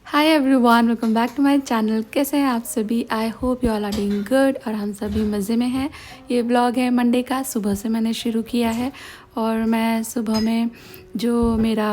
Hi everyone, welcome back to my channel. कैसे हैं आप सभी? I hope you all are doing good और हम सभी मज़े में हैं। ये ब्लॉग है मंडे का, सुबह से मैंने शुरू किया है और मैं सुबह में जो मेरा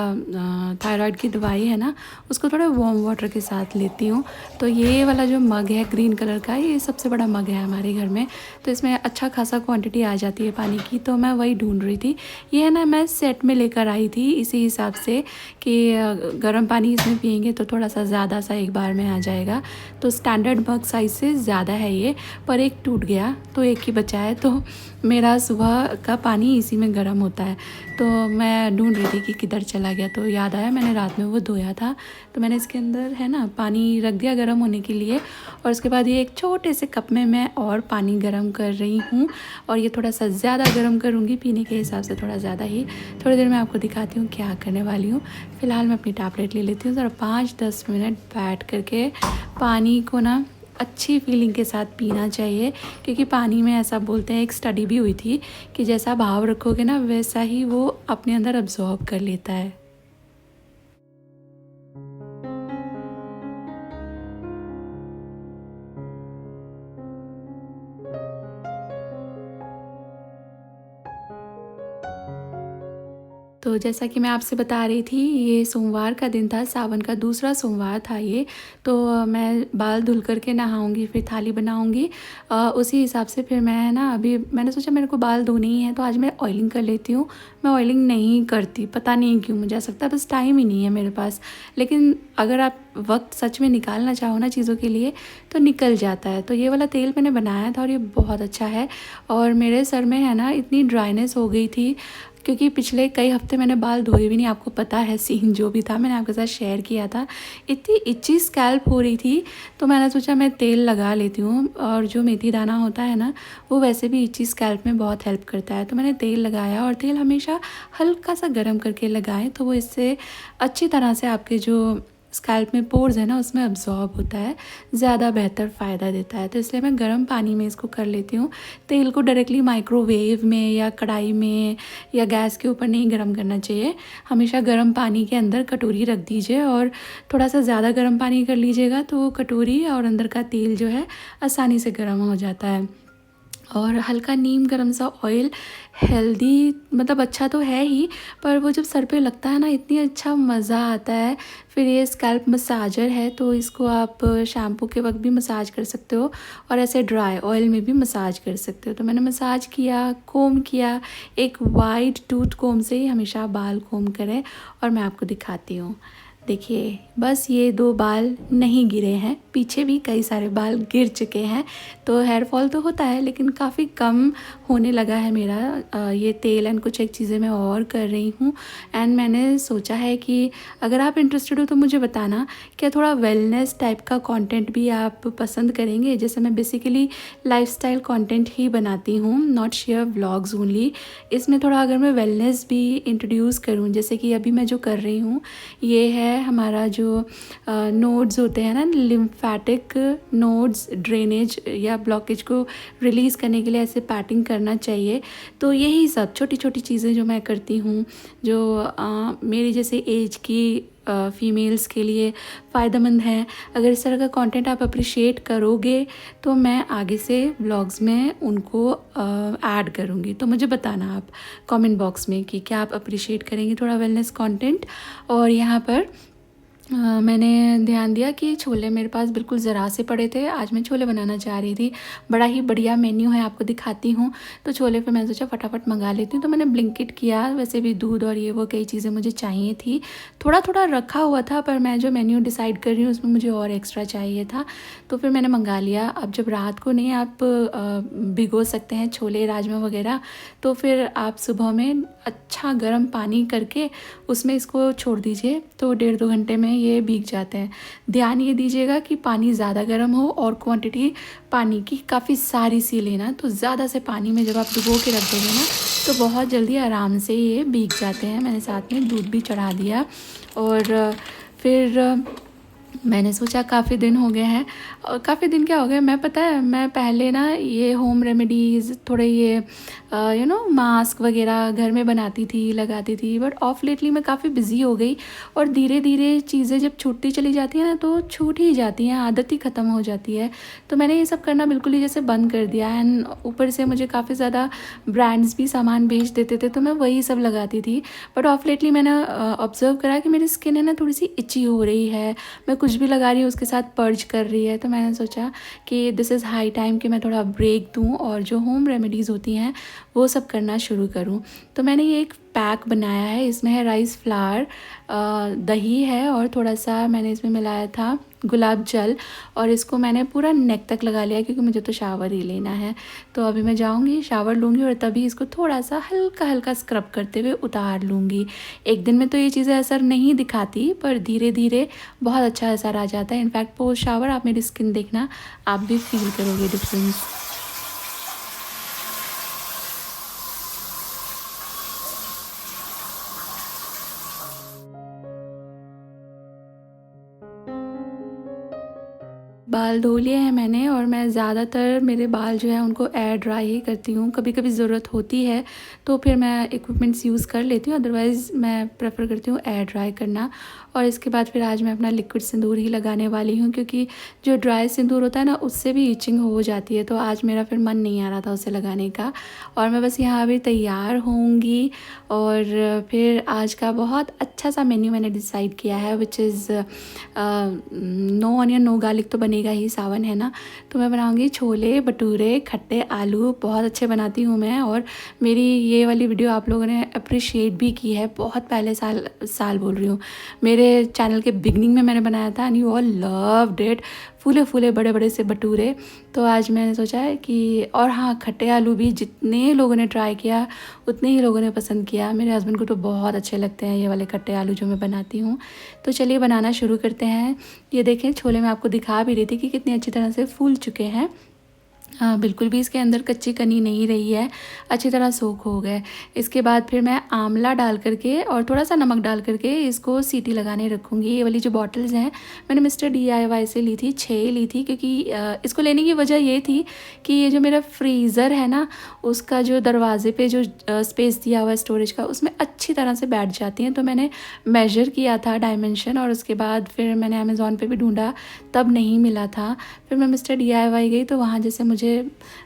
थायराइड की दवाई है ना, उसको थोड़ा वार्म वाटर के साथ लेती हूँ। तो ये वाला जो मग है ग्रीन कलर का, ये सबसे बड़ा मग है हमारे घर में, तो इसमें अच्छा खासा क्वांटिटी आ जाती है पानी की। तो मैं वही ढूंढ रही थी। ये है ना, मैं सेट में लेकर आई थी इसी हिसाब से कि गर्म पानी इसमें पियेंगे तो थोड़ा सा ज़्यादा सा एक बार में आ जाएगा। तो स्टैंडर्ड मग साइज़ से ज़्यादा है ये, पर एक टूट गया तो एक ही बचा है। तो मेरा सुबह का पानी इसी में गर्म होता है। तो मैं ढूंढ रही थी कि किधर चला गया, तो याद आया मैंने रात में वो धोया था। तो मैंने इसके अंदर है ना पानी रख दिया गर्म होने के लिए, और उसके बाद ये एक छोटे से कप में मैं और पानी गर्म कर रही हूँ। और ये थोड़ा सा ज़्यादा गर्म करूँगी, पीने के हिसाब से थोड़ा ज़्यादा ही। थोड़ी देर में आपको दिखाती हूँ क्या करने वाली हूँ। फ़िलहाल मैं अपनी टैबलेट ले लेती हूँ। ज़रा 5-10 मिनट बैठ करके पानी को ना अच्छी फीलिंग के साथ पीना चाहिए, क्योंकि पानी में ऐसा बोलते हैं, एक स्टडी भी हुई थी कि जैसा भाव रखोगे ना वैसा ही वो अपने अंदर अब्जॉर्ब कर लेता है। तो जैसा कि मैं आपसे बता रही थी, ये सोमवार का दिन था, सावन का दूसरा सोमवार था ये। तो मैं बाल धुल कर के नहाऊँगी, फिर थाली बनाऊँगी। उसी हिसाब से फिर मैं ना, अभी मैंने सोचा मेरे को बाल धोने ही हैं तो आज मैं ऑयलिंग कर लेती हूँ। मैं ऑयलिंग नहीं करती, पता नहीं क्यों, मुझे ऐसा लगता है बस टाइम ही नहीं है मेरे पास। लेकिन अगर आप वक्त सच में निकालना चाहो ना चीज़ों के लिए तो निकल जाता है। तो ये वाला तेल मैंने बनाया था और ये बहुत अच्छा है। और मेरे सर में है ना इतनी ड्राइनेस हो गई थी, क्योंकि पिछले कई हफ्ते मैंने बाल धोए भी नहीं। आपको पता है, सीन जो भी था मैंने आपके साथ शेयर किया था। इतनी इच्ची स्कैल्प हो रही थी, तो मैंने सोचा मैं तेल लगा लेती हूँ। और जो मेथी दाना होता है ना, वो वैसे भी इच्ची स्कैल्प में बहुत हेल्प करता है। तो मैंने तेल लगाया, और तेल हमेशा हल्का सा गर्म करके लगाएं, तो वो इससे अच्छी तरह से आपके जो स्कैल्प में पोर्स है ना उसमें अब्जॉर्ब होता है, ज़्यादा बेहतर फ़ायदा देता है। तो इसलिए मैं गर्म पानी में इसको कर लेती हूँ। तेल को डायरेक्टली माइक्रोवेव में या कढ़ाई में या गैस के ऊपर नहीं गर्म करना चाहिए। हमेशा गर्म पानी के अंदर कटोरी रख दीजिए, और थोड़ा सा ज़्यादा गर्म पानी कर लीजिएगा तो कटोरी और अंदर का तेल जो है आसानी से गर्म हो जाता है। और हल्का नीम गर्म सा ऑयल हेल्दी, मतलब अच्छा तो है ही, पर वो जब सर पे लगता है ना इतनी अच्छा मज़ा आता है। फिर ये स्कैल्प मसाजर है, तो इसको आप शैम्पू के वक्त भी मसाज कर सकते हो, और ऐसे ड्राई ऑयल में भी मसाज कर सकते हो। तो मैंने मसाज किया, कोम किया। एक वाइड टूथ कोम से ही हमेशा बाल कोम करें। और मैं आपको दिखाती हूँ, देखिए बस ये 2 बाल नहीं गिरे हैं, पीछे भी कई सारे बाल गिर चुके हैं। तो हेयर फॉल तो होता है, लेकिन काफ़ी कम होने लगा है मेरा। ये तेल एंड कुछ एक चीज़ें मैं और कर रही हूँ। एंड मैंने सोचा है कि अगर आप इंटरेस्टेड हो तो मुझे बताना, क्या थोड़ा वेलनेस टाइप का कंटेंट भी आप पसंद करेंगे? जैसे मैं बेसिकली लाइफस्टाइल कंटेंट ही बनाती हूँ, नॉट शेयर व्लॉग्स ओनली। इसमें थोड़ा अगर मैं वेलनेस भी इंट्रोड्यूस करूँ, जैसे कि अभी मैं जो कर रही हूँ, ये है हमारा जो नोड्स होते हैं ना, लिम्फेटिक नोड्स, ड्रेनेज या ब्लॉकेज को रिलीज़ करने के लिए ऐसे पैटिंग करना चाहिए। तो यही सब छोटी छोटी चीज़ें जो मैं करती हूँ, जो मेरी जैसे एज की फ़ीमेल्स के लिए फ़ायदेमंद हैं। अगर इस तरह का कंटेंट आप अप्रिशिएट करोगे तो मैं आगे से व्लॉग्स में उनको ऐड करूँगी। तो मुझे बताना आप कमेंट बॉक्स में कि क्या आप अप्रिशिएट करेंगे थोड़ा वेलनेस कंटेंट। और यहाँ पर मैंने ध्यान दिया कि छोले मेरे पास बिल्कुल ज़रा से पड़े थे। आज मैं छोले बनाना चाह रही थी, बड़ा ही बढ़िया मेन्यू है, आपको दिखाती हूँ। तो छोले पे मैंने सोचा फटाफट मंगा लेती हूँ, तो मैंने ब्लिंकिट किया। वैसे भी दूध और ये वो कई चीज़ें मुझे चाहिए थी, थोड़ा थोड़ा रखा हुआ था, पर मैं जो मेन्यू डिसाइड कर रही हूँ उसमें मुझे और एक्स्ट्रा चाहिए था, तो फिर मैंने मंगा लिया। अब जब रात को नहीं आप भिगो सकते हैं छोले राजमा वगैरह, तो फिर आप सुबह में अच्छा गर्म पानी करके उसमें इसको छोड़ दीजिए, तो 1.5-2 घंटे में ये भीग जाते हैं। ध्यान ये दीजिएगा कि पानी ज़्यादा गर्म हो, और क्वांटिटी पानी की काफ़ी सारी सी लेना। तो ज़्यादा से पानी में जब आप डुबो के रख दोगे ना, तो बहुत जल्दी आराम से ये भीग जाते हैं। मैंने साथ में दूध भी चढ़ा दिया। और फिर मैंने सोचा काफ़ी दिन हो गए हैं, और काफ़ी दिन क्या हो गए, मैं पता है मैं पहले ना ये होम रेमेडीज़ थोड़े ये मास्क वगैरह घर में बनाती थी, लगाती थी, बट ऑफ लेटली मैं काफ़ी बिज़ी हो गई। और धीरे धीरे चीज़ें जब छूटती चली जाती हैं ना तो छूट ही जाती हैं, आदत ही ख़त्म हो जाती है। तो मैंने ये सब करना बिल्कुल ही जैसे बंद कर दिया। एंड ऊपर से मुझे काफ़ी ज़्यादा ब्रांड्स भी सामान भेज देते थे, तो मैं वही सब लगाती थी। बट ऑफ लेटली मैंने ऑब्ज़र्व करा कि मेरी स्किन है ना थोड़ी सी इची हो रही है, मैं कुछ भी लगा रही हूँ उसके साथ पर्ज कर रही है। तो मैंने सोचा कि दिस इज़ हाई टाइम कि मैं थोड़ा ब्रेक दूँ और जो होम रेमेडीज़ होती हैं वो सब करना शुरू करूँ। तो मैंने ये एक पैक बनाया है, इसमें है राइस फ्लावर, दही है, और थोड़ा सा मैंने इसमें मिलाया था गुलाब जल, और इसको मैंने पूरा नेक तक लगा लिया क्योंकि मुझे तो शावर ही लेना है। तो अभी मैं जाऊँगी, शावर लूँगी और तभी इसको थोड़ा सा हल्का हल्का स्क्रब करते हुए उतार लूँगी। एक दिन में तो ये चीज़ें असर नहीं दिखाती, पर धीरे धीरे बहुत अच्छा असर आ जाता है। इनफैक्ट पोस्ट शावर आप मेरी स्किन देखना, आप भी फील करोगे डिफरेंस। बाल धो लिए हैं मैंने, और मैं ज़्यादातर मेरे बाल जो है उनको एयर ड्राई ही करती हूँ। कभी कभी ज़रूरत होती है तो फिर मैं इक्विपमेंट्स यूज़ कर लेती हूँ, अदरवाइज़ मैं प्रेफर करती हूँ एयर ड्राई करना। और इसके बाद फिर आज मैं अपना लिक्विड सिंदूर ही लगाने वाली हूँ, क्योंकि जो ड्राई सिंदूर होता है ना उससे भी इचिंग हो जाती है, तो आज मेरा फिर मन नहीं आ रहा था उसे लगाने का। और मैं बस यहाँ अभी तैयार होंगी, और फिर आज का बहुत अच्छा सा मेन्यू मैंने डिसाइड किया है, which is no onion no garlic तो बनेगा ही, सावन है ना। तो मैं बनाऊंगी छोले भटूरे खट्टे आलू, बहुत अच्छे बनाती हूँ मैं। और मेरी ये वाली वीडियो आप लोगों ने अप्रिशिएट भी की है, बहुत पहले साल साल बोल रही हूँ, मेरे चैनल के बिगनिंग में मैंने बनाया था, and you all loved it. फूले फूले बड़े बड़े से भटूरे। तो आज मैंने सोचा है कि, और हाँ, खट्टे आलू भी जितने लोगों ने ट्राई किया उतने ही लोगों ने पसंद किया। मेरे हस्बैंड को तो बहुत अच्छे लगते हैं ये वाले खट्टे आलू जो मैं बनाती हूँ। तो चलिए बनाना शुरू करते हैं। ये देखें, छोले मैं आपको दिखा भी रही थी कि कितनी अच्छी तरह से फूल चुके हैं। हाँ, बिल्कुल भी इसके अंदर कच्ची कनी नहीं रही है, अच्छी तरह सोख हो गए। इसके बाद फिर मैं आंवला डाल करके और थोड़ा सा नमक डाल करके इसको सीटी लगाने रखूँगी। ये वाली जो बॉटल्स हैं मैंने मिस्टर DIY से ली थी, 6 ली थी, क्योंकि इसको लेने की वजह ये थी कि ये जो मेरा फ्रीज़र है ना उसका जो दरवाजे पे जो स्पेस दिया हुआ है स्टोरेज का, उसमें अच्छी तरह से बैठ जाती हैं। तो मैंने मेजर किया था डायमेंशन, और उसके बाद फिर मैंने अमेज़ॉन पे भी ढूंढा, तब नहीं मिला था। फिर मैं मिस्टर DIY गई तो वहाँ जैसे मुझे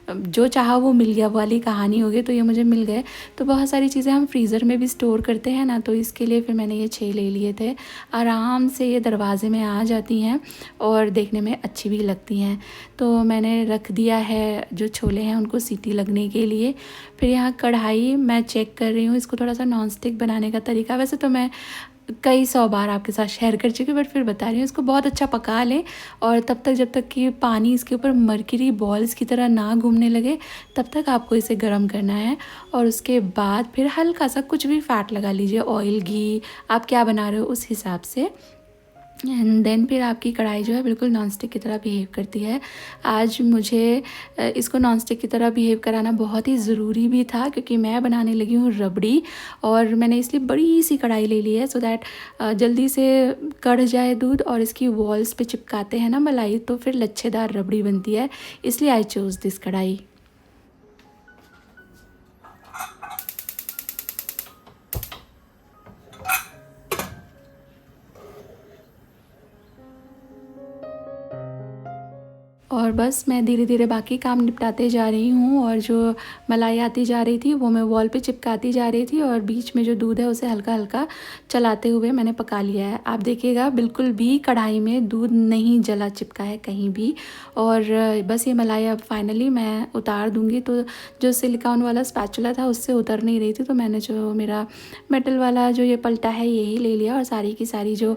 जो चाहा वो मिल गया, वाली कहानी हो गई। तो ये मुझे मिल गए। तो बहुत सारी चीज़ें हम फ्रीज़र में भी स्टोर करते हैं ना, तो इसके लिए फिर मैंने ये 6 ले लिए थे। आराम से ये दरवाजे में आ जाती हैं और देखने में अच्छी भी लगती हैं। तो मैंने रख दिया है जो छोले हैं उनको सीटी लगने के लिए। फिर यहाँ कढ़ाई मैं चेक कर रही हूँ, इसको थोड़ा सा नॉन स्टिक बनाने का तरीका, वैसे तो मैं कई 100 बार आपके साथ शेयर कर चुकी हूँ, बट फिर बता रही हूँ। इसको बहुत अच्छा पका लें, और तब तक जब तक कि पानी इसके ऊपर मरकरी बॉल्स की तरह ना घूमने लगे, तब तक आपको इसे गर्म करना है। और उसके बाद फिर हल्का सा कुछ भी फ़ैट लगा लीजिए, ऑयल घी, आप क्या बना रहे हो उस हिसाब से। एंड देन फिर आपकी कढ़ाई जो है बिल्कुल नॉन स्टिक की तरह बिहेव करती है। आज मुझे इसको नॉन स्टिक की तरह बिहेव कराना बहुत ही ज़रूरी भी था, क्योंकि मैं बनाने लगी हूँ रबड़ी, और मैंने इसलिए बड़ी सी कढ़ाई ले ली है सो दैट जल्दी से कढ़ जाए दूध, और इसकी वॉल्स पे चिपकाते हैं ना मलाई, तो फिर लच्छेदार रबड़ी बनती है। इसलिए आई चूज़ दिस कढ़ाई। और बस मैं धीरे धीरे बाकी काम निपटाते जा रही हूँ, और जो मलाई आती जा रही थी वो मैं वॉल पे चिपकाती जा रही थी, और बीच में जो दूध है उसे हल्का हल्का चलाते हुए मैंने पका लिया है। आप देखिएगा बिल्कुल भी कढ़ाई में दूध नहीं जला चिपका है कहीं भी। और बस ये मलाई अब फाइनली मैं उतार दूँगी। तो जो सिलिकॉन वाला स्पैचुला था उससे उतर नहीं रही थी, तो मैंने जो मेरा मेटल वाला जो ये पलटा है यही ले लिया, और सारी की सारी जो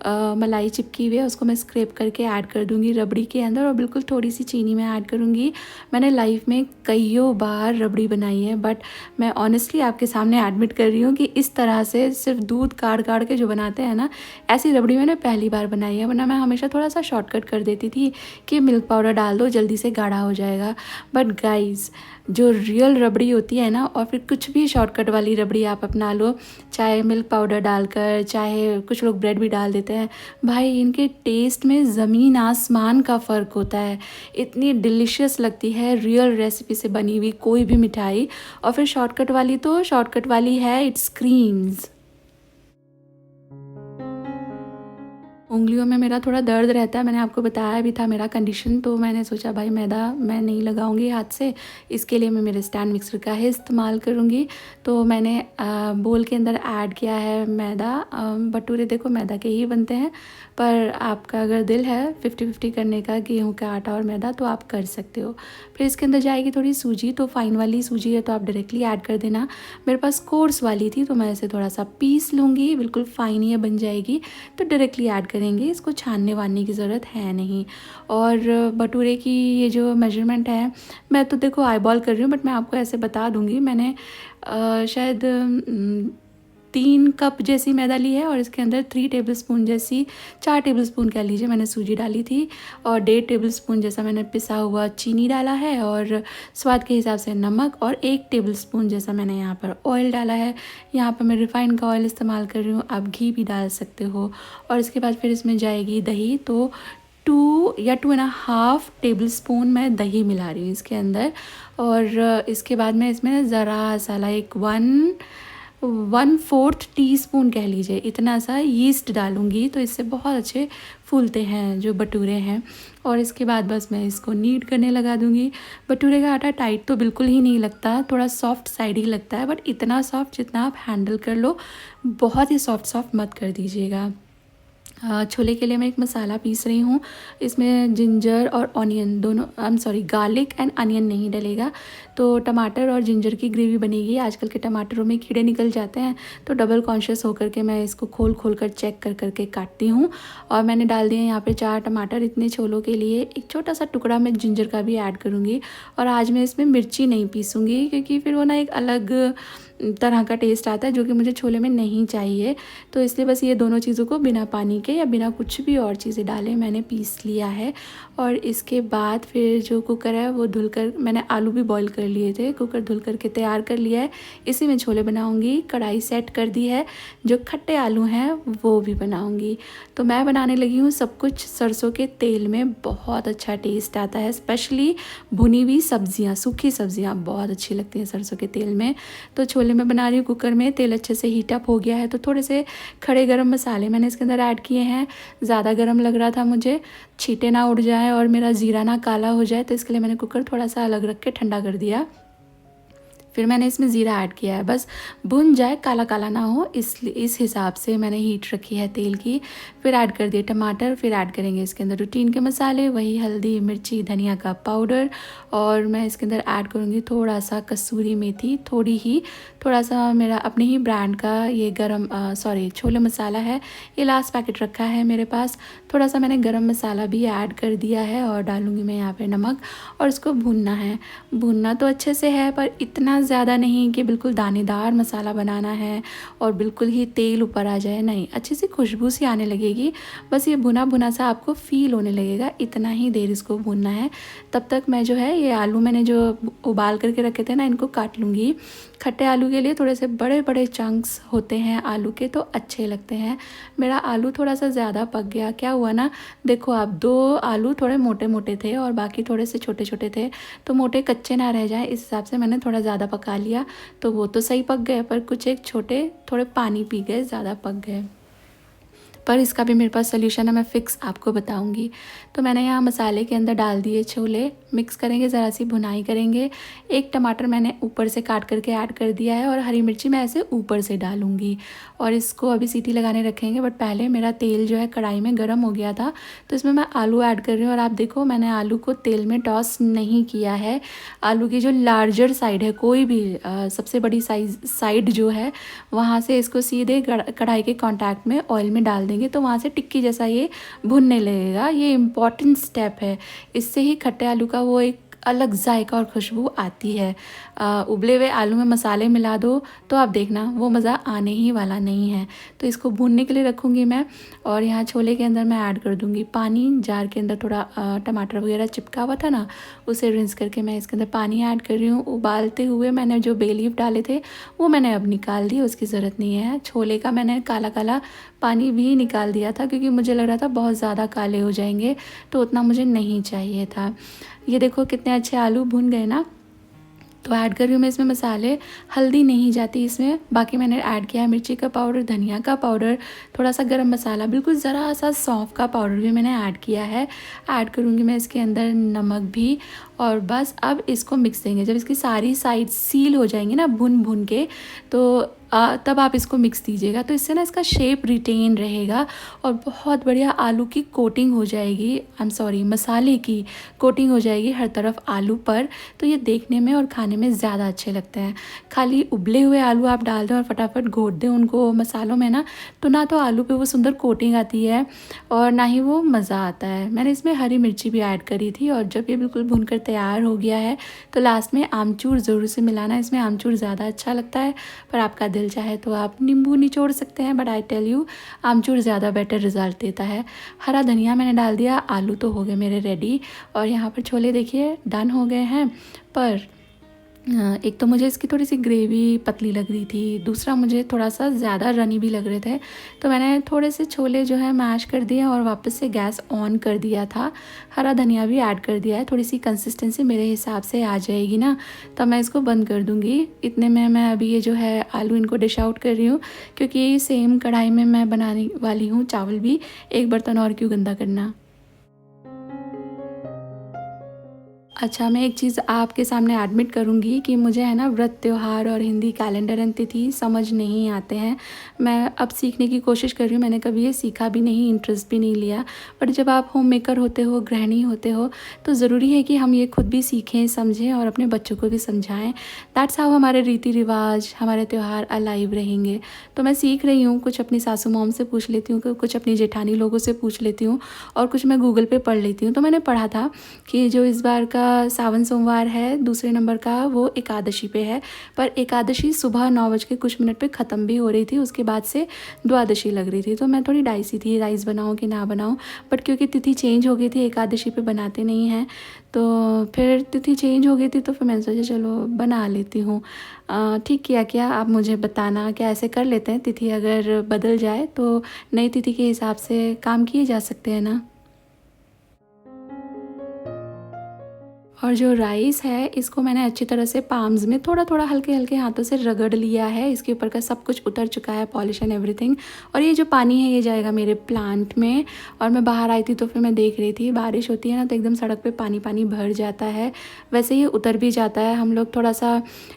मलाई चिपकी हुई है उसको मैं स्क्रैप करके ऐड कर दूँगी रबड़ी के अंदर। और बिल्कुल थोड़ी थोड़ी सी चीनी मैं ऐड करूँगी। मैंने लाइफ में कईयों बार रबड़ी बनाई है, बट मैं ऑनेस्टली आपके सामने एडमिट कर रही हूँ कि इस तरह से सिर्फ दूध काढ़ काढ़ के जो बनाते हैं ना, ऐसी रबड़ी मैंने पहली बार बनाई है। वरना मैं हमेशा थोड़ा सा शॉर्टकट कर देती थी कि मिल्क पाउडर डाल दो, जल्दी से गाढ़ा हो जाएगा। बट गाइज़, जो रियल रबड़ी होती है ना, और फिर कुछ भी शॉर्टकट वाली रबड़ी आप अपना लो, चाहे मिल्क पाउडर डालकर, चाहे कुछ लोग ब्रेड भी डाल देते हैं, भाई इनके टेस्ट में ज़मीन आसमान का फ़र्क होता है। इतनी डिलीशियस लगती है रियल रेसिपी से बनी हुई कोई भी मिठाई। और फिर शॉर्टकट वाली तो शॉर्टकट वाली है, इट्स क्रीम्स। उंगलियों में मेरा थोड़ा दर्द रहता है, मैंने आपको बताया भी था मेरा कंडीशन, तो मैंने सोचा भाई मैदा मैं नहीं लगाऊंगी हाथ से, इसके लिए मैं मेरे स्टैंड मिक्सर का ही इस्तेमाल करूंगी। तो मैंने बोल के अंदर ऐड किया है मैदा। भटूरे देखो मैदा के ही बनते हैं, पर आपका अगर दिल है 50-50 करने का, गेहूँ का आटा और मैदा, तो आप कर सकते हो। फिर इसके अंदर जाएगी थोड़ी सूजी, तो फाइन वाली सूजी है तो आप डायरेक्टली ऐड कर देना। मेरे पास कोर्स वाली थी तो मैं इसे थोड़ा सा पीस लूँगी, बिल्कुल फाइन ये बन जाएगी, तो डायरेक्टली ऐड करेंगे, इसको छानने वानने की ज़रूरत है नहीं। और भटूरे की ये जो मेजरमेंट है, मैं तो देखो आई बॉल कर रही हूँ, बट मैं आपको ऐसे बता दूँगी। मैंने शायद 3 कप जैसी मैदा ली है, और इसके अंदर 3 टेबलस्पून जैसी, 4 टेबलस्पून कह लीजिए, मैंने सूजी डाली थी, और 1.5 टेबलस्पून जैसा मैंने पिसा हुआ चीनी डाला है, और स्वाद के हिसाब से नमक, और 1 टेबलस्पून जैसा मैंने यहाँ पर ऑयल डाला है। यहाँ पर मैं रिफ़ाइंड का ऑयल इस्तेमाल कर रही हूँ, आप घी भी डाल सकते हो। और इसके बाद फिर इसमें जाएगी दही, तो 2 या 2.5 टेबलस्पून मैं दही मिला रही हूँ इसके अंदर। और इसके बाद मैं इसमें ज़रा सा लाइक 1/4 टीस्पून कह लीजिए, इतना सा यीस्ट डालूंगी, तो इससे बहुत अच्छे फूलते हैं जो भटूरे हैं। और इसके बाद बस मैं इसको नीड करने लगा दूंगी। भटूरे का आटा टाइट तो बिल्कुल ही नहीं लगता, थोड़ा सॉफ्ट साइड ही लगता है, बट इतना सॉफ्ट जितना आप हैंडल कर लो, बहुत ही सॉफ्ट सॉफ्ट मत कर दीजिएगा। छोले के लिए मैं एक मसाला पीस रही हूँ, इसमें जिंजर और ऑनियन दोनों, गार्लिक एंड अनियन नहीं डलेगा, तो टमाटर और जिंजर की ग्रेवी बनेगी। आजकल के टमाटरों में कीड़े निकल जाते हैं, तो डबल कॉन्शियस होकर के मैं इसको खोल खोल कर चेक कर करके काटती हूँ। और मैंने डाल दिए यहाँ पे 4 टमाटर इतने छोलों के लिए। एक छोटा सा टुकड़ा मैं जिंजर का भी ऐड करूँगी। और आज मैं इसमें मिर्ची नहीं पीसूँगी, क्योंकि फिर वो ना एक अलग तरह का टेस्ट आता है जो कि मुझे छोले में नहीं चाहिए। तो इसलिए बस ये दोनों चीज़ों को बिना पानी के या बिना कुछ भी और चीज़ें डाले मैंने पीस लिया है। और इसके बाद फिर जो कुकर है वो धुलकर, मैंने आलू भी बॉईल कर लिए थे, कुकर धुल कर के तैयार कर लिया है। इसी में छोले बनाऊंगी। कढ़ाई सेट कर दी है, जो खट्टे आलू हैं वो भी बनाऊंगी। तो मैं बनाने लगी हूँ सब कुछ सरसों के तेल में, बहुत अच्छा टेस्ट आता है। स्पेशली भुनी हुई सब्जियाँ, सूखी सब्जियाँ बहुत अच्छी लगती हैं सरसों के तेल में। तो छोले मैं बना रही हूँ कुकर में, तेल अच्छे से हीट अप हो गया है, तो थोड़े से खड़े गरम मसाले मैंने इसके अंदर ऐड किए हैं। ज़्यादा गरम लग रहा था मुझे, छींटे ना उड़ जाए और मेरा ज़ीरा ना काला हो जाए, तो इसके लिए मैंने कुकर थोड़ा सा अलग रख के ठंडा कर दिया। फिर मैंने इसमें ज़ीरा ऐड किया है, बस भुन जाए, काला काला ना हो, इसलिए इस हिसाब से मैंने हीट रखी है तेल की। फिर ऐड कर दिए टमाटर, फिर ऐड करेंगे इसके अंदर रूटीन के मसाले, वही हल्दी, मिर्ची, धनिया का पाउडर, और मैं इसके अंदर ऐड करूँगी थोड़ा सा कसूरी मेथी, थोड़ी ही, थोड़ा सा मेरा अपने ही ब्रांड का ये छोले मसाला है, ये लास्ट पैकेट रखा है मेरे पास। थोड़ा सा मैंने गरम मसाला भी ऐड कर दिया है, और डालूँगी मैं यहाँ पर नमक, और इसको भूनना है। भूनना तो अच्छे से है, पर इतना ज़्यादा नहीं कि बिल्कुल दानेदार मसाला बनाना है और बिल्कुल ही तेल ऊपर आ जाए, नहीं, अच्छी सी खुशबू सी आने लगेगी, बस ये भुना भुना सा आपको फील होने लगेगा, इतना ही देर इसको भूनना है। तब तक मैं जो है ये आलू मैंने जो उबाल करके रखे थे ना, इनको काट लूँगी। खट्टे आलू के लिए थोड़े से बड़े बड़े चंक्स होते हैं आलू के, तो अच्छे लगते हैं। मेरा आलू थोड़ा सा ज़्यादा पक गया, क्या हुआ ना, देखो आप, 2 आलू थोड़े मोटे मोटे थे और बाकी थोड़े से छोटे छोटे थे, तो मोटे कच्चे ना रह जाए इस हिसाब से मैंने थोड़ा ज़्यादा पका लिया, तो वो तो सही पक गए, पर कुछ एक छोटे थोड़े पानी पी गए, ज़्यादा पक गए। पर इसका भी मेरे पास सोल्यूशन है, मैं फ़िक्स आपको बताऊंगी। तो मैंने यहाँ मसाले के अंदर डाल दिए छोले, मिक्स करेंगे, ज़रा सी भुनाई करेंगे। एक टमाटर मैंने ऊपर से काट करके ऐड कर दिया है, और हरी मिर्ची मैं ऐसे ऊपर से डालूंगी, और इसको अभी सीटी लगाने रखेंगे। बट पहले मेरा तेल जो है कढ़ाई में गर्म हो गया था, तो इसमें मैं आलू ऐड कर रही हूँ। और आप देखो मैंने आलू को तेल में टॉस नहीं किया है। आलू की जो लार्जर साइड है, कोई भी सबसे बड़ी साइड जो है, वहाँ से इसको सीधे कढ़ाई के कॉन्टैक्ट में ऑयल में डाल देंगे। देंगे तो वहाँ से टिक्की जैसा ये भुनने लगेगा। ये इम्पॉर्टेंट स्टेप है, इससे ही खट्टे आलू का वो एक अलग जायका और खुशबू आती है। उबले हुए आलू में मसाले मिला दो तो आप देखना वो मज़ा आने ही वाला नहीं है। तो इसको भूनने के लिए रखूँगी मैं। और यहाँ छोले के अंदर मैं ऐड कर दूँगी पानी। जार के अंदर थोड़ा टमाटर वगैरह चिपका हुआ था ना, उसे रिंस करके मैं इसके अंदर पानी ऐड कर रही हूँ। उबालते हुए मैंने जो बे लीफ डाले थे वो मैंने अब निकाल दिए, उसकी ज़रूरत नहीं है। छोले का मैंने काला काला पानी भी निकाल दिया था क्योंकि मुझे लग रहा था बहुत ज़्यादा काले हो जाएंगे, तो उतना मुझे नहीं चाहिए था। ये देखो कितने अच्छे आलू भुन गए ना। तो ऐड कर रही हूँ मैं इसमें मसाले। हल्दी नहीं जाती इसमें, बाकी मैंने ऐड किया है मिर्ची का पाउडर, धनिया का पाउडर, थोड़ा सा गरम मसाला, बिल्कुल ज़रा सा सौंफ का पाउडर भी मैंने ऐड किया है। ऐड करूँगी मैं इसके अंदर नमक भी। और बस अब इसको मिक्स देंगे। जब इसकी सारी साइड सील हो जाएंगी ना भुन भुन के, तो तब आप इसको मिक्स दीजिएगा। तो इससे ना इसका शेप रिटेन रहेगा और बहुत बढ़िया आलू की कोटिंग हो जाएगी। आई एम सॉरी, मसाले की कोटिंग हो जाएगी हर तरफ आलू पर। तो ये देखने में और खाने में ज़्यादा अच्छे लगते हैं। खाली उबले हुए आलू आप डाल दें और फटाफट घोट दें उनको मसालों में ना, तो ना तो आलू पे वो सुंदर कोटिंग आती है और ना ही वो मज़ा आता है। मैंने इसमें हरी मिर्ची भी ऐड करी थी। और जब ये बिल्कुल भुनकर तैयार हो गया है तो लास्ट में आमचूर ज़रूर से मिलाना। इसमें आमचूर ज़्यादा अच्छा लगता है, पर आपका दिल चाहे तो आप नींबू निचोड़ सकते हैं, बट आई टेल यू आमचूर ज़्यादा बेटर रिजल्ट देता है। हरा धनिया मैंने डाल दिया। आलू तो हो गए मेरे रेडी। और यहाँ पर छोले देखिए डन हो गए हैं। पर एक तो मुझे इसकी थोड़ी सी ग्रेवी पतली लग रही थी, दूसरा मुझे थोड़ा सा ज़्यादा रनी भी लग रहे थे। तो मैंने थोड़े से छोले जो है मैश कर दिए और वापस से गैस ऑन कर दिया था। हरा धनिया भी ऐड कर दिया है। थोड़ी सी कंसिस्टेंसी मेरे हिसाब से आ जाएगी ना, तब मैं इसको बंद कर दूँगी। इतने में मैं अभी ये जो है आलू इनको डिश आउट कर रही हूँ, क्योंकि सेम कढ़ाई में मैं बनाने वाली हूँ चावल भी। एक बर्तन और क्यों गंदा करना। अच्छा, मैं एक चीज़ आपके सामने एडमिट करूँगी कि मुझे है ना व्रत त्योहार और हिंदी कैलेंडर एंड तिथि समझ नहीं आते हैं। मैं अब सीखने की कोशिश कर रही हूँ। मैंने कभी ये सीखा भी नहीं, इंटरेस्ट भी नहीं लिया। बट जब आप होम मेकर होते हो, गृहिणी होते हो, तो ज़रूरी है कि हम ये खुद भी सीखें, समझें और अपने बच्चों को भी समझाएं। दैट्स हाउ हमारे रीति रिवाज, हमारे त्यौहार अलाइव रहेंगे। तो मैं सीख रही हूँ। कुछ अपनी सासू मॉम से पूछ लेती हूँ, कुछ अपनी जेठानी लोगों से पूछ लेती हूँ और कुछ मैं गूगल पे पढ़ लेती हूँ। तो मैंने पढ़ा था कि जो इस बार का सावन सोमवार है दूसरे नंबर का, वो एकादशी पे है। पर एकादशी सुबह 9 बज के कुछ मिनट पे ख़त्म भी हो रही थी, उसके बाद से द्वादशी लग रही थी। तो मैं थोड़ी डाइसी थी, राइस बनाऊँ कि ना बनाऊँ। बट क्योंकि तिथि चेंज हो गई थी, एकादशी पे बनाते नहीं हैं, तो फिर तिथि चेंज हो गई थी, तो फिर मैंने सोचा चलो बना लेती हूँ। ठीक किया क्या, आप मुझे बताना क्या ऐसे कर लेते हैं। तिथि अगर बदल जाए तो नई तिथि के हिसाब से काम किए जा सकते हैं ना। और जो राइस है इसको मैंने अच्छी तरह से पाम्स में थोड़ा थोड़ा हल्के हल्के हाथों से रगड़ लिया है। इसके ऊपर का सब कुछ उतर चुका है, पॉलिश एंड एवरीथिंग। और ये जो पानी है ये जाएगा मेरे प्लांट में। और मैं बाहर आई थी तो फिर मैं देख रही थी, बारिश होती है ना तो एकदम सड़क पे पानी पानी भर जाता है, वैसे ये उतर भी जाता है। हम लोग थोड़ा सा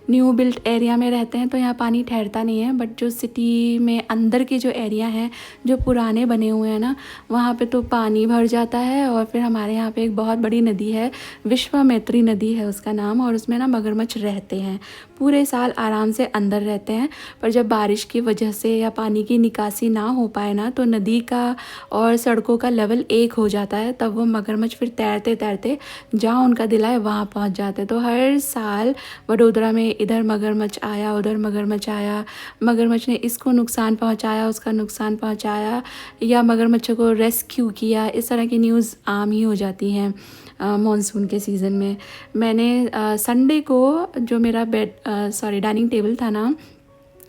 न्यू बिल्ट एरिया में रहते हैं तो यहाँ पानी ठहरता नहीं है, बट जो सिटी में अंदर के जो एरिया हैं, जो पुराने बने हुए हैं ना, वहाँ पे तो पानी भर जाता है। और फिर हमारे यहाँ पे एक बहुत बड़ी नदी है, विश्वामित्री नदी है उसका नाम, और उसमें ना मगरमच्छ रहते हैं, पूरे साल आराम से अंदर रहते हैं। पर जब बारिश की वजह से या पानी की निकासी ना हो पाए ना, तो नदी का और सड़कों का लेवल एक हो जाता है। तब वो मगरमच्छ फिर तैरते तैरते जहाँ उनका दिल आए वहाँ पहुँच जाते हैं। तो हर साल वडोदरा में इधर मगरमच्छ आया, उधर मगरमच्छ आया, मगरमच्छ ने इसको नुकसान पहुँचाया, उसका नुकसान पहुँचाया, या मगरमच्छों को रेस्क्यू किया। इस तरह की न्यूज़ आम ही हो जाती हैं मॉनसून के सीज़न में। मैंने संडे को जो मेरा डाइनिंग टेबल था ना,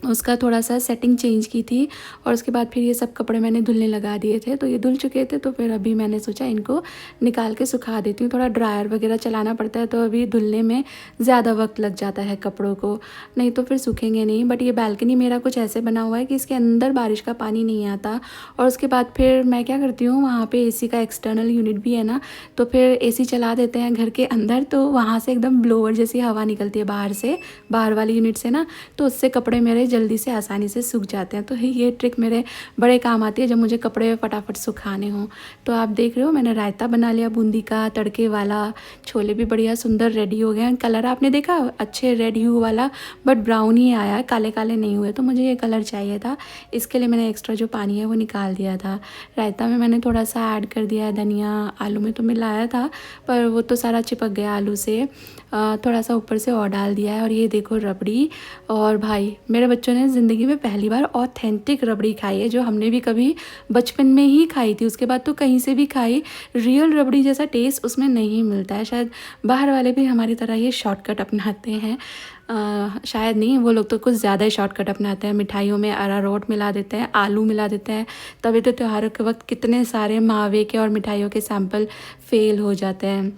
उसका थोड़ा सा सेटिंग चेंज की थी। और उसके बाद फिर ये सब कपड़े मैंने धुलने लगा दिए थे, तो ये धुल चुके थे। तो फिर अभी मैंने सोचा इनको निकाल के सुखा देती हूँ। थोड़ा ड्रायर वगैरह चलाना पड़ता है, तो अभी धुलने में ज़्यादा वक्त लग जाता है कपड़ों को, नहीं तो फिर सूखेंगे नहीं। बट ये बालकनी मेरा कुछ ऐसे बना हुआ है कि इसके अंदर बारिश का पानी नहीं आता। और उसके बाद फिर मैं क्या करती हूँ, वहाँ पर AC का एक्सटर्नल यूनिट भी है ना, तो फिर AC चला देते हैं घर के अंदर, तो वहाँ से एकदम ब्लोअर जैसी हवा निकलती है बाहर से, बाहर वाली यूनिट से ना, तो उससे कपड़े मेरे जल्दी से आसानी से सूख जाते हैं। तो ये ट्रिक मेरे बड़े काम आती है जब मुझे कपड़े फटाफट सुखाने हों। तो आप देख रहे हो मैंने रायता बना लिया बूंदी का तड़के वाला, छोले भी बढ़िया सुंदर रेडी हो गए हैं। कलर आपने देखा अच्छे रेड ह्यू वाला, बट ब्राउन ही आया है, काले काले नहीं हुए। तो मुझे ये कलर चाहिए था, इसके लिए मैंने एक्स्ट्रा जो पानी है वो निकाल दिया था। रायता में मैंने थोड़ा सा ऐड कर दिया है धनिया, आलू में तो मिलाया था पर वो तो सारा चिपक गया आलू से। थोड़ा सा ऊपर से और डाल दिया है। और ये देखो रबड़ी, और भाई मेरे बच्चों ने ज़िंदगी में पहली बार ऑथेंटिक रबड़ी खाई है, जो हमने भी कभी बचपन में ही खाई थी, उसके बाद तो कहीं से भी खाई। रियल रबड़ी जैसा टेस्ट उसमें नहीं मिलता है। शायद बाहर वाले भी हमारी तरह ये शॉर्टकट अपनाते हैं, शायद नहीं, वो लोग तो कुछ ज़्यादा ही शॉर्टकट अपनाते हैं। मिठाइयों में अरारोट मिला देते हैं, आलू मिला देते हैं, तभी तो त्योहारों के वक्त कितने सारे मावे के और मिठाइयों के सैंपल फेल हो जाते हैं।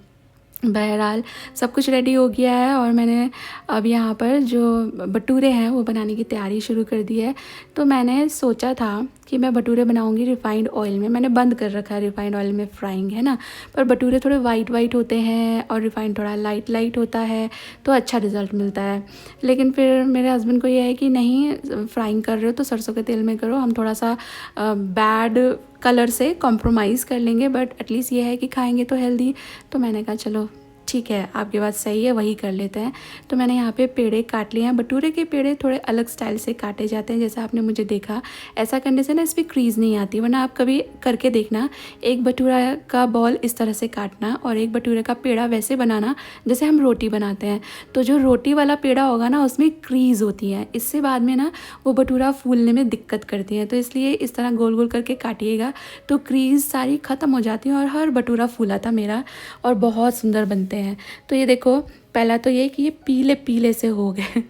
बहरहाल सब कुछ रेडी हो गया है और मैंने अब यहाँ पर जो भटूरे हैं वो बनाने की तैयारी शुरू कर दी है। तो मैंने सोचा था कि मैं भटूरे बनाऊंगी रिफ़ाइंड ऑयल में। मैंने बंद कर रखा है रिफ़ाइंड ऑयल में फ्राइंग, है ना, पर भटूरे थोड़े वाइट वाइट होते हैं और रिफ़ाइंड थोड़ा लाइट लाइट होता है, तो अच्छा रिज़ल्ट मिलता है। लेकिन फिर मेरे हस्बैंड को ये है कि नहीं, फ्राइंग कर रहे हो तो सरसों के तेल में करो, हम थोड़ा सा बैड कलर से कॉम्प्रोमाइज़ कर लेंगे, बट एटलीस्ट ये है कि खाएंगे तो हेल्दी। तो मैंने कहा चलो ठीक है, आपकी बात सही है, वही कर लेते हैं। तो मैंने यहाँ पे पेड़े काट लिए हैं। भटूरे के पेड़े थोड़े अलग स्टाइल से काटे जाते हैं, जैसा आपने मुझे देखा। ऐसा करने से ना इस पर क्रीज़ नहीं आती, वरना आप कभी करके देखना, एक भटूरा का बॉल इस तरह से काटना और एक भटूरे का पेड़ा वैसे बनाना जैसे हम रोटी बनाते हैं। तो जो रोटी वाला पेड़ा होगा ना उसमें क्रीज़ होती है, इससे बाद में ना वो भटूरा फूलने में दिक्कत करती है। तो इसलिए इस तरह गोल गोल करके काटिएगा तो क्रीज़ सारी ख़त्म हो जाती है और हर भटूरा फूला था मेरा और बहुत सुंदर बनते हैं। तो ये देखो, पहला तो ये कि ये पीले पीले से हो गए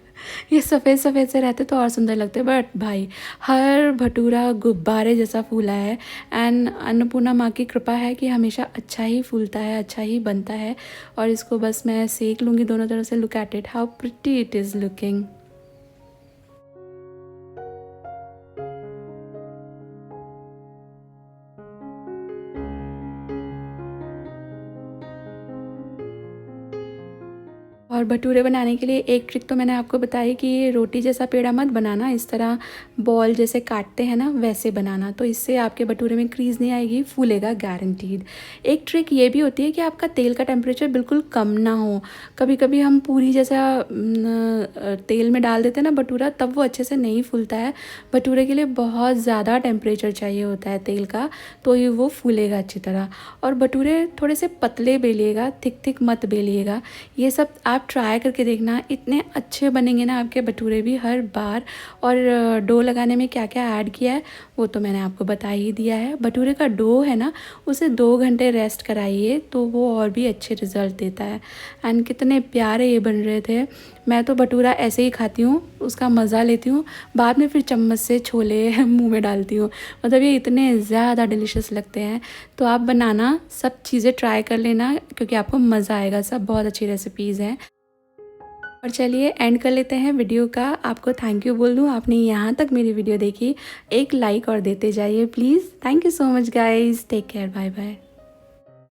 ये सफ़ेद सफ़ेद से रहते तो और सुंदर लगते, बट भाई हर भटूरा गुब्बारे जैसा फूला है। एंड अन्नपूर्णा माँ की कृपा है कि हमेशा अच्छा ही फूलता है, अच्छा ही बनता है। और इसको बस मैं सेक लूँगी दोनों तरफ से। Look at it, how pretty it is looking. और भटूरे बनाने के लिए एक ट्रिक तो मैंने आपको बताई कि ये रोटी जैसा पेड़ा मत बनाना, इस तरह बॉल जैसे काटते हैं ना वैसे बनाना, तो इससे आपके भटूरे में क्रीज़ नहीं आएगी, फूलेगा गारंटीड। एक ट्रिक ये भी होती है कि आपका तेल का टेम्परेचर बिल्कुल कम ना हो। कभी कभी हम पूरी जैसा तेल में डाल देते हैं ना भटूरा, तब वो अच्छे से नहीं फूलता है। भटूरे के लिए बहुत ज़्यादा टेम्परेचर चाहिए होता है तेल का, तो ये वो फूलेगा अच्छी तरह। और भटूरे थोड़े से पतले बेलिएगा, थिक थिक मत बेलिएगा। ये सब आप ट्राई करके देखना, इतने अच्छे बनेंगे ना आपके भटूरे भी हर बार। और डो लगाने में क्या क्या ऐड किया है वो तो मैंने आपको बता ही दिया है। भटूरे का डो है ना, उसे 2 घंटे रेस्ट कराइए तो वो और भी अच्छे रिज़ल्ट देता है। एंड कितने प्यारे ये बन रहे थे। मैं तो भटूरा ऐसे ही खाती हूँ, उसका मज़ा लेती हूँ, बाद में फिर चम्मच से छोले मुंह में डालती हूँ। मतलब ये इतने ज़्यादा डिलीशियस लगते हैं। तो आप बनाना, सब चीज़ें ट्राई कर लेना क्योंकि आपको मज़ा आएगा। सब बहुत अच्छी रेसिपीज़ हैं। और चलिए एंड कर लेते हैं वीडियो का। आपको थैंक यू बोल दूँ, आपने यहाँ तक मेरी वीडियो देखी। एक लाइक और देते जाइए please. Thank you so much guys, take care, bye bye.